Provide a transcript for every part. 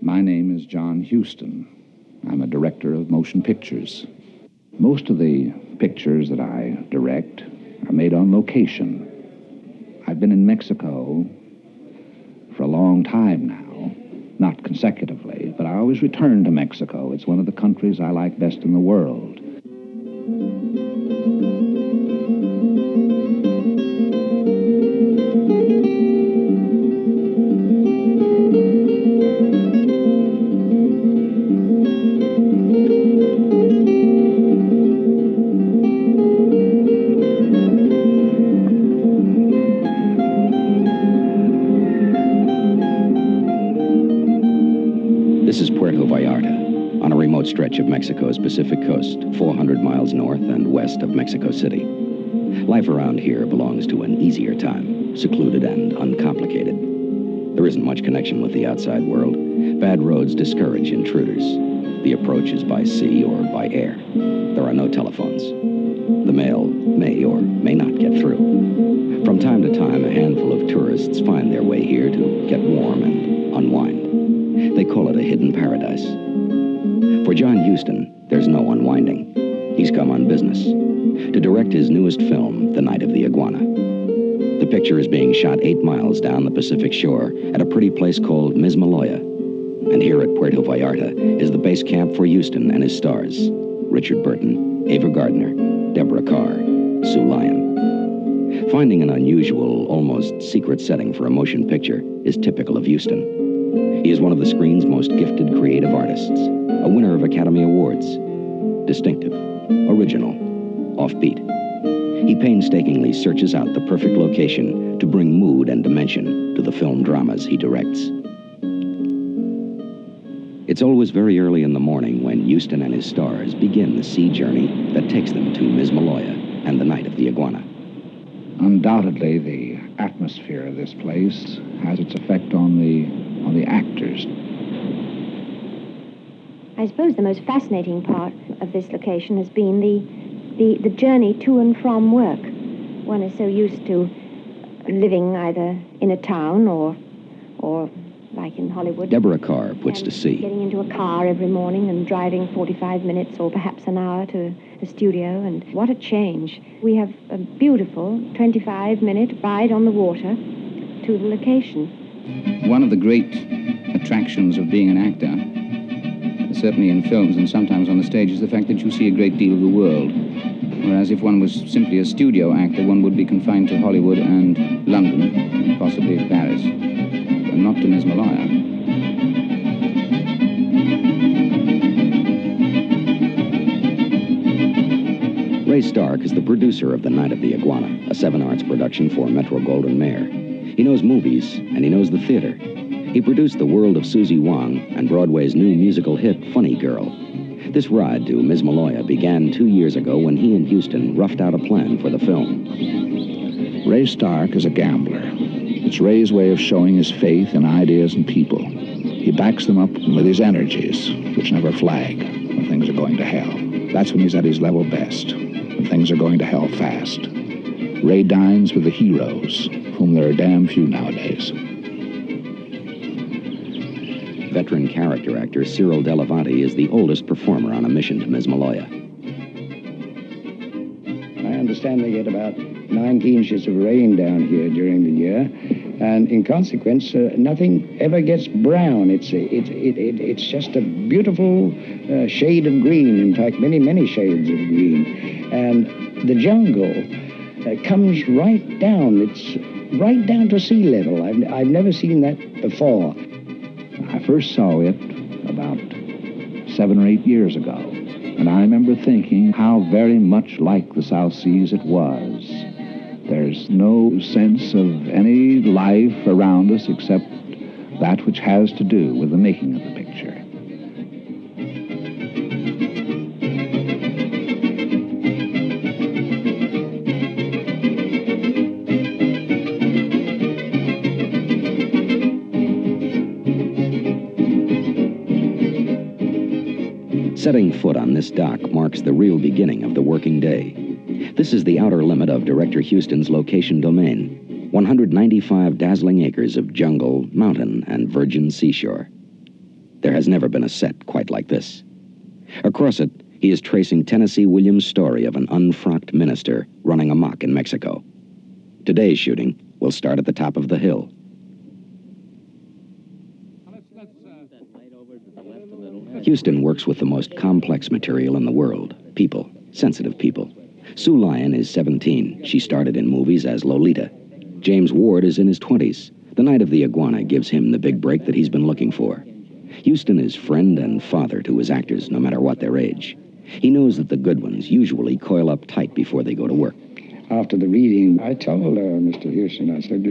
My name is John Huston. I'm a director of motion pictures. Most of the pictures that I direct are made on location. I've been in Mexico for a long time now, not consecutively, but I always return to Mexico. It's one of the countries I like best in the world. Stretch of Mexico's Pacific coast, 400 miles north and west of Mexico City. Life around here belongs to an easier time, secluded and uncomplicated. There isn't much connection with the outside world. Bad roads discourage intruders. The approach is by sea or by air. There are no telephones. The mail may or may not get through. From time to time, a handful of tourists find their way here to get warm and unwind. They call it a hidden paradise. For John Huston, there's no unwinding. He's come on business to direct his newest film, The Night of the Iguana. The picture is being shot 8 miles down the Pacific shore at a pretty place called Mismaloya. And here at Puerto Vallarta is the base camp for Huston and his stars, Richard Burton, Ava Gardner, Deborah Carr, Sue Lyon. Finding an unusual, almost secret setting for a motion picture is typical of Huston. He is one of the screen's most gifted creative artists, a winner of Academy Awards. Distinctive, original, offbeat. He painstakingly searches out the perfect location to bring mood and dimension to the film dramas he directs. It's always very early in the morning when Huston and his stars begin the sea journey that takes them to Mismaloya and the Night of the Iguana. Undoubtedly, the atmosphere of this place has its effect on the actors. I suppose the most fascinating part of this location has been the journey to and from work. One is so used to living either in a town or like in Hollywood. Deborah Carr puts to sea. Getting into a car every morning and driving 45 minutes or perhaps an hour to the studio, and what a change. We have a beautiful 25-minute ride on the water to the location. One of the great attractions of being an actor, certainly in films and sometimes on the stage, is the fact that you see a great deal of the world. Whereas if one was simply a studio actor, one would be confined to Hollywood and London, and possibly Paris, and not to Mismaloya. Ray Stark is the producer of The Night of the Iguana, a 7 Arts production for Metro-Goldwyn-Mayer. He knows movies, and he knows the theater. He produced The World of Susie Wong and Broadway's new musical hit, Funny Girl. This ride to Mismaloya began 2 years ago when he and Huston roughed out a plan for the film. Ray Stark is a gambler. It's Ray's way of showing his faith in ideas and people. He backs them up with his energies, which never flag when things are going to hell. That's when he's at his level best, when things are going to hell fast. Ray dines with the heroes, whom there are damn few nowadays. Veteran character actor Cyril Delavanti is the oldest performer on a mission to Mismaloya. I understand they get about 19 inches of rain down here during the year, and in consequence, nothing ever gets brown. It's just a beautiful shade of green. In fact, many, many shades of green. And the jungle comes right down. It's right down to sea level. I've never seen that before. I first saw it about 7 or 8 years ago, and I remember thinking how very much like the South Seas it was. There's no sense of any life around us except that which has to do with the making of the picture. Setting foot on this dock marks the real beginning of the working day. This is the outer limit of Director Huston's location domain, 195 dazzling acres of jungle, mountain, and virgin seashore. There has never been a set quite like this. Across it, he is tracing Tennessee Williams' story of an unfrocked minister running amok in Mexico. Today's shooting will start at the top of the hill. Houston works with the most complex material in the world, people, sensitive people. Sue Lyon is 17. She started in movies as Lolita. James Ward is in his 20s. The night of the Iguana gives him the big break that he's been looking for. Houston is friend and father to his actors, no matter what their age. He knows that the good ones usually coil up tight before they go to work. After the reading, I told Mr. Houston, I said,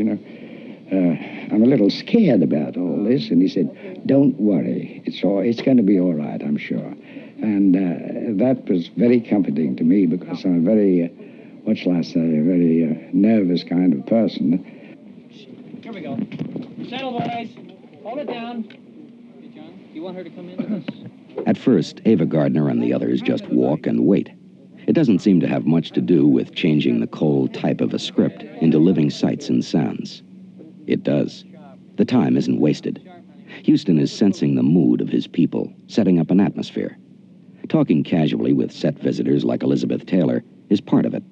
I'm a little scared about all this. And he said, don't worry. It's going to be all right, I'm sure. And that was very comforting to me because I'm a very, what shall I say, a very nervous kind of person. Here we go. Settle, boys. Hold it down. Hey, John, do you want her to come in with us? At first, Ava Gardner and the others just walk and wait. It doesn't seem to have much to do with changing the cold type of a script into living sights and sounds. It does. The time isn't wasted. Houston is sensing the mood of his people, setting up an atmosphere. Talking casually with set visitors like Elizabeth Taylor is part of it.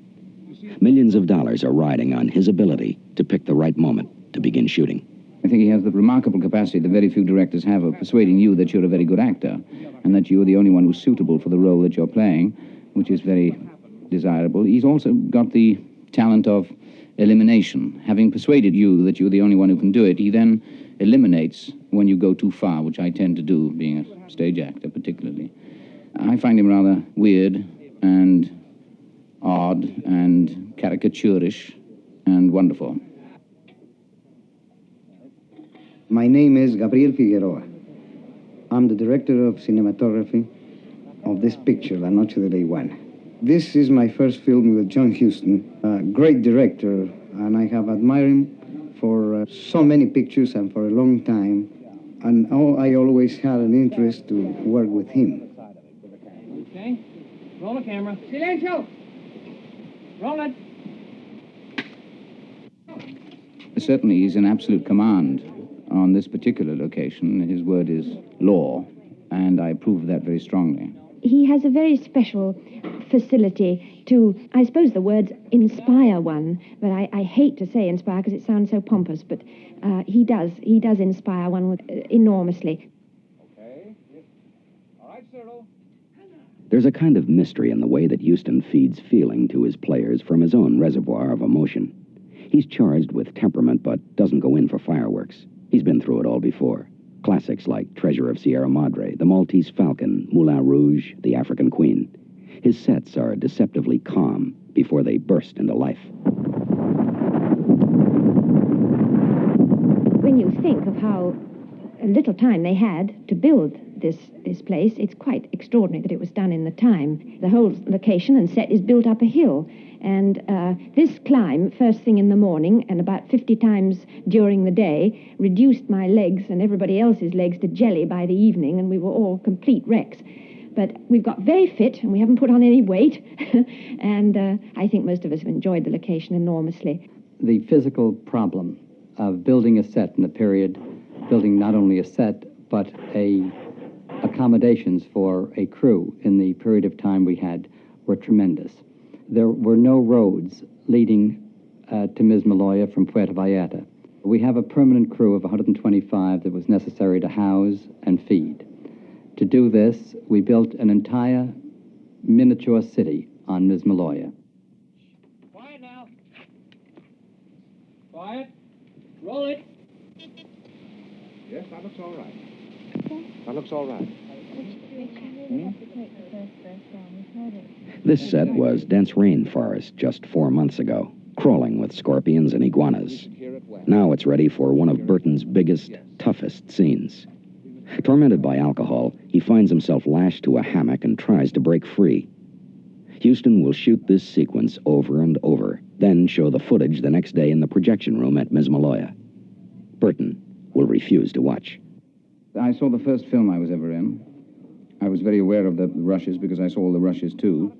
Millions of dollars are riding on his ability to pick the right moment to begin shooting. I think he has the remarkable capacity that very few directors have of persuading you that you're a very good actor and that you're the only one who's suitable for the role that you're playing, which is very desirable. He's also got the talent of elimination. Having persuaded you that you're the only one who can do it, he then eliminates when you go too far, which I tend to do, being a stage actor particularly. I find him rather weird and odd and caricaturish and wonderful. My name is Gabriel Figueroa. I'm the director of cinematography of this picture, La Noche de la Iguana. This is my first film with John Huston, a great director, and I have admired him for so many pictures and for a long time, and I always had an interest to work with him. Okay. Roll the camera. Silencio! Roll it. Certainly, he's in absolute command on this particular location. His word is law, and I approve of that very strongly. He has a very special facility to, I suppose the words inspire one, but I hate to say inspire because it sounds so pompous, but he does inspire one enormously. Okay. All right, Cyril. There's a kind of mystery in the way that Huston feeds feeling to his players from his own reservoir of emotion. He's charged with temperament but doesn't go in for fireworks. He's been through it all before. Classics like Treasure of Sierra Madre, The Maltese Falcon, Moulin Rouge, The African Queen. His sets are deceptively calm before they burst into life. When you think of how little time they had to build this place, it's quite extraordinary that it was done in the time. The whole location and set is built up a hill, and this climb, first thing in the morning and about 50 times during the day, reduced my legs and everybody else's legs to jelly by the evening, and we were all complete wrecks. But we've got very fit, and we haven't put on any weight, and I think most of us have enjoyed the location enormously. The physical problem of building a set in the period, building not only a set, but accommodations for a crew in the period of time we had were tremendous. There were no roads leading to Mismaloya from Puerto Vallarta. We have a permanent crew of 125 that was necessary to house and feed. To do this, we built an entire miniature city on Mismaloya. Quiet now. Quiet. Roll it. Yes, that looks all right. That looks all right. This set was dense rainforest just 4 months ago, crawling with scorpions and iguanas. Now it's ready for one of Burton's biggest, toughest scenes. Tormented by alcohol, he finds himself lashed to a hammock and tries to break free. Huston will shoot this sequence over and over, then show the footage the next day in the projection room at Mismaloya. Burton will refuse to watch. I saw the first film I was ever in. I was very aware of the rushes because I saw all the rushes too.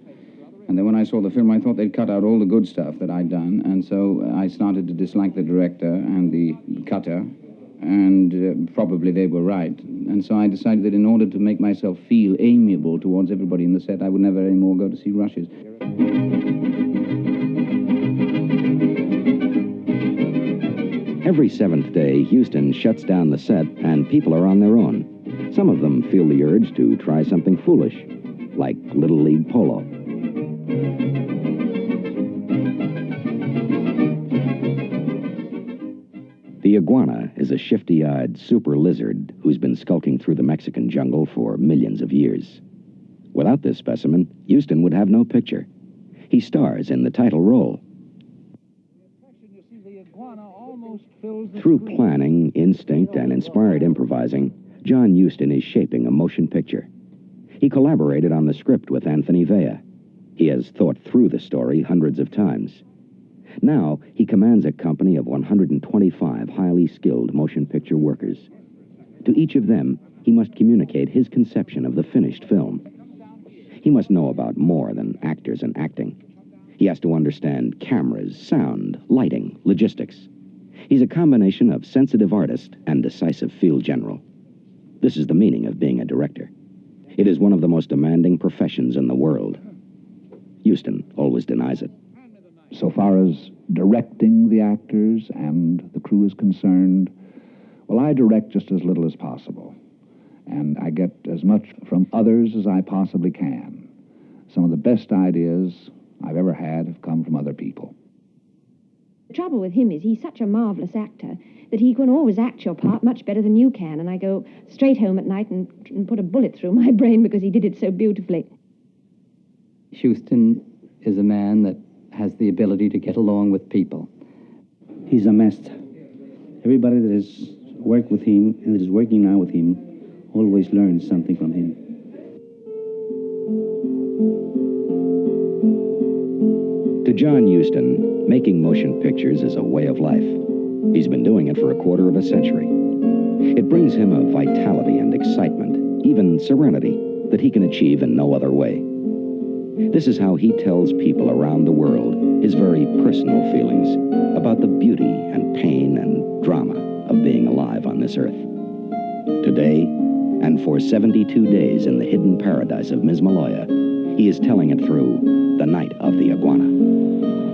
And then when I saw the film, I thought they'd cut out all the good stuff that I'd done. And so I started to dislike the director and the cutter. And probably they were right. And so I decided that in order to make myself feel amiable towards everybody in the set, I would never anymore go to see rushes. Every seventh day, Houston shuts down the set and people are on their own. Some of them feel the urge to try something foolish, like Little League polo. The iguana is a shifty-eyed super lizard who's been skulking through the Mexican jungle for millions of years. Without this specimen, Houston would have no picture. He stars in the title role. Through planning, instinct, and inspired improvising, John Huston is shaping a motion picture. He collaborated on the script with Anthony Vea. He has thought through the story hundreds of times. Now, he commands a company of 125 highly skilled motion picture workers. To each of them, he must communicate his conception of the finished film. He must know about more than actors and acting. He has to understand cameras, sound, lighting, logistics. He's a combination of sensitive artist and decisive field general. This is the meaning of being a director. It is one of the most demanding professions in the world. Huston always denies it. So far as directing the actors and the crew is concerned, well, I direct just as little as possible. And I get as much from others as I possibly can. Some of the best ideas I've ever had have come from other people. The trouble with him is he's such a marvellous actor that he can always act your part much better than you can. And I go straight home at night and put a bullet through my brain because he did it so beautifully. Huston is a man that has the ability to get along with people. He's a master. Everybody that has worked with him and that is working now with him always learns something from him. To John Huston, making motion pictures is a way of life. He's been doing it for a quarter of a century. It brings him a vitality and excitement, even serenity, that he can achieve in no other way. This is how he tells people around the world his very personal feelings about the beauty and pain and drama of being alive on this earth. Today, and for 72 days in the hidden paradise of Ms. Maloya, he is telling it through the night of the iguana.